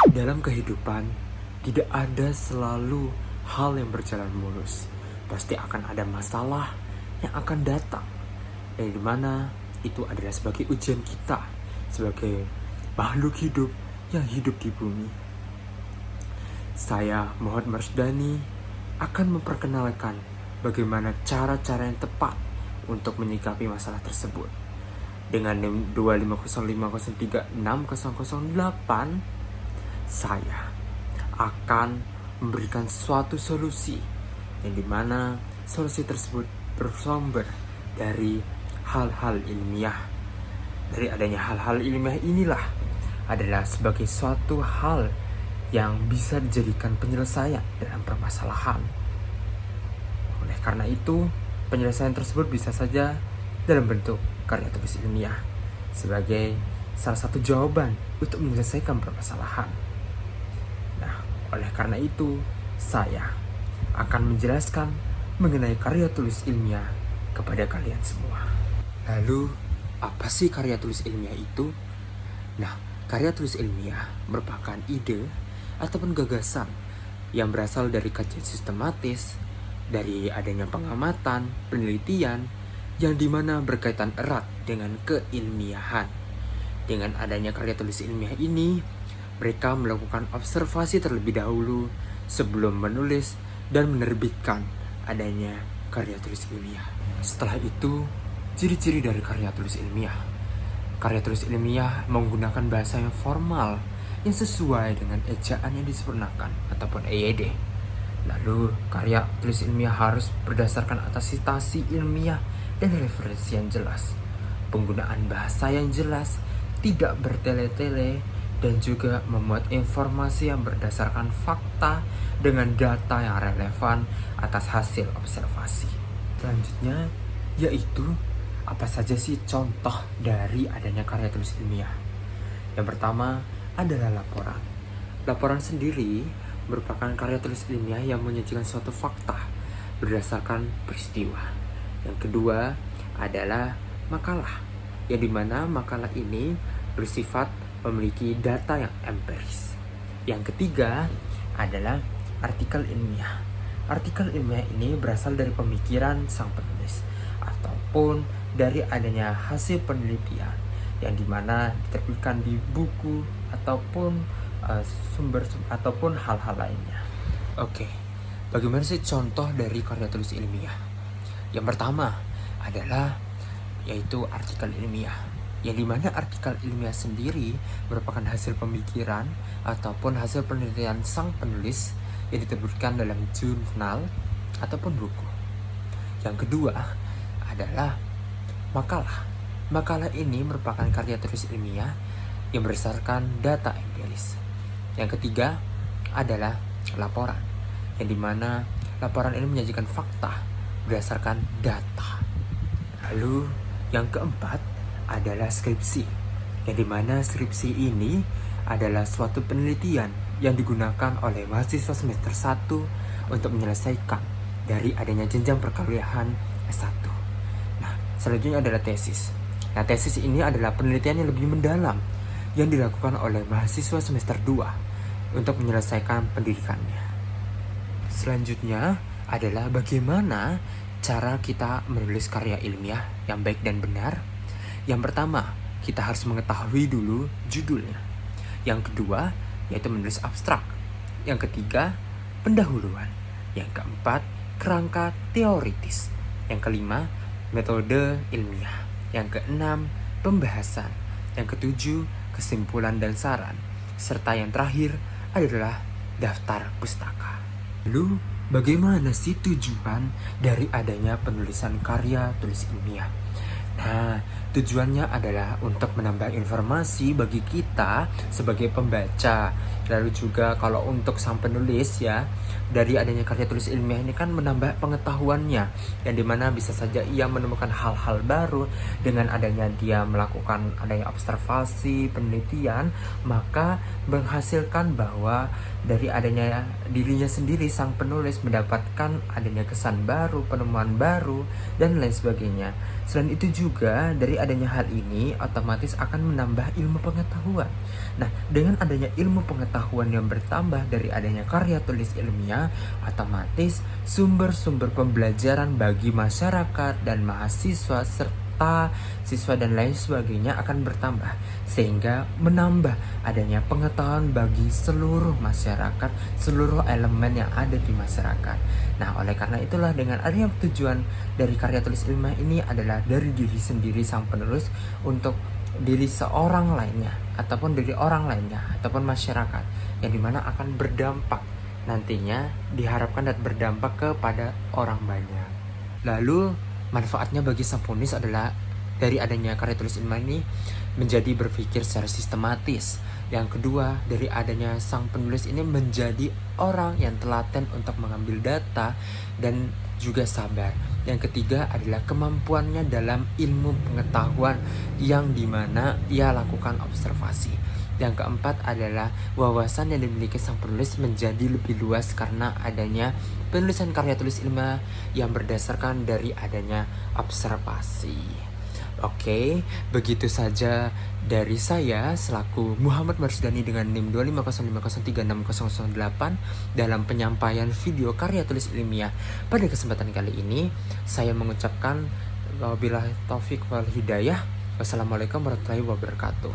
Dalam kehidupan, tidak ada selalu hal yang berjalan mulus. Pasti akan ada masalah yang akan datang. Yang dimana itu adalah sebagai ujian kita, sebagai makhluk hidup yang hidup di bumi. Saya, Muhammad Marsdani, akan memperkenalkan bagaimana cara-cara yang tepat untuk menyikapi masalah tersebut. Dengan 25050360008, saya akan memberikan suatu solusi yang dimana solusi tersebut bersumber dari hal-hal ilmiah. Dari adanya hal-hal ilmiah inilah adalah sebagai suatu hal yang bisa dijadikan penyelesaian dalam permasalahan. Oleh karena itu, penyelesaian tersebut bisa saja dalam bentuk karya tulis ilmiah sebagai salah satu jawaban untuk menyelesaikan permasalahan. Nah, oleh karena itu, saya akan menjelaskan mengenai karya tulis ilmiah kepada kalian semua. Lalu, apa sih karya tulis ilmiah itu? Nah, karya tulis ilmiah merupakan ide ataupun gagasan yang berasal dari kajian sistematis, dari adanya pengamatan, penelitian, yang dimana berkaitan erat dengan keilmiahan. Dengan adanya karya tulis ilmiah ini, mereka melakukan observasi terlebih dahulu sebelum menulis dan menerbitkan adanya karya tulis ilmiah. Setelah itu, ciri-ciri dari karya tulis ilmiah. Karya tulis ilmiah menggunakan bahasa yang formal yang sesuai dengan ejaan yang disempurnakan ataupun EYD. Lalu, karya tulis ilmiah harus berdasarkan atas citasi ilmiah dan referensi yang jelas. Penggunaan bahasa yang jelas, tidak bertele-tele, dan juga memuat informasi yang berdasarkan fakta dengan data yang relevan atas hasil observasi. Selanjutnya, yaitu apa saja sih contoh dari adanya karya tulis ilmiah? Yang pertama adalah laporan. Laporan sendiri merupakan karya tulis ilmiah yang menyajikan suatu fakta berdasarkan peristiwa. Yang kedua adalah makalah, yang dimana makalah ini bersifat memiliki data yang empiris. Yang ketiga adalah artikel ilmiah. Artikel ilmiah ini berasal dari pemikiran sang penulis ataupun dari adanya hasil penelitian yang dimana diterbitkan di buku ataupun sumber ataupun hal-hal lainnya. Oke, bagaimana sih contoh dari karya tulis ilmiah? Yang pertama adalah yaitu artikel ilmiah, yang dimana artikel ilmiah sendiri merupakan hasil pemikiran ataupun hasil penelitian sang penulis yang diterbitkan dalam jurnal ataupun buku. Yang kedua adalah makalah. Makalah ini merupakan karya tulis ilmiah yang berdasarkan data empiris. Yang ketiga adalah laporan, yang dimana laporan ini menyajikan fakta berdasarkan data. Lalu yang keempat adalah skripsi, yang dimana skripsi ini adalah suatu penelitian yang digunakan oleh mahasiswa semester 1 untuk menyelesaikan dari adanya jenjang perkuliahan S1. Nah, selanjutnya adalah tesis. Nah, tesis ini adalah penelitian yang lebih mendalam yang dilakukan oleh mahasiswa semester 2 untuk menyelesaikan pendidikannya. Selanjutnya adalah bagaimana cara kita menulis karya ilmiah yang baik dan benar. Yang pertama, kita harus mengetahui dulu judulnya. Yang kedua, yaitu menulis abstrak. Yang ketiga, pendahuluan. Yang keempat, kerangka teoritis. Yang kelima, metode ilmiah. Yang keenam, pembahasan. Yang ketujuh, kesimpulan dan saran. Serta yang terakhir adalah daftar pustaka. Lalu, bagaimana sih tujuan dari adanya penulisan karya tulis ilmiah? Nah, tujuannya adalah untuk menambah informasi bagi kita sebagai pembaca. Lalu juga kalau untuk sang penulis ya, dari adanya karya tulis ilmiah ini kan menambah pengetahuannya, yang dimana bisa saja ia menemukan hal-hal baru dengan adanya dia melakukan adanya observasi, penelitian, maka menghasilkan bahwa dari adanya dirinya sendiri sang penulis mendapatkan adanya kesan baru, penemuan baru, dan lain sebagainya. Selain itu juga dari dari adanya hal ini otomatis akan menambah ilmu pengetahuan. Nah, dengan adanya ilmu pengetahuan yang bertambah dari adanya karya tulis ilmiah, otomatis sumber-sumber pembelajaran bagi masyarakat dan mahasiswa serta siswa dan lain sebagainya akan bertambah, sehingga menambah adanya pengetahuan bagi seluruh masyarakat, seluruh elemen yang ada di masyarakat. Nah, oleh karena itulah dengan adanya tujuan dari karya tulis ilmiah ini adalah dari diri sendiri sang penulis untuk diri seorang lainnya ataupun dari orang lainnya ataupun masyarakat, yang dimana akan berdampak nantinya, diharapkan dan berdampak kepada orang banyak. Lalu manfaatnya bagi sang penulis adalah dari adanya karya tulis ilmiah ini menjadi berpikir secara sistematis. Yang kedua, dari adanya sang penulis ini menjadi orang yang telaten untuk mengambil data dan juga sabar. Yang ketiga adalah kemampuannya dalam ilmu pengetahuan yang dimana ia lakukan observasi. Yang keempat adalah wawasan yang dimiliki sang penulis menjadi lebih luas karena adanya penulisan karya tulis ilmiah yang berdasarkan dari adanya observasi. Oke, begitu saja dari saya selaku Muhammad Marsudani dengan NIM 250503608 dalam penyampaian video karya tulis ilmiah. Pada kesempatan kali ini, saya mengucapkan wabillahi taufik wal hidayah. Wassalamualaikum warahmatullahi wabarakatuh.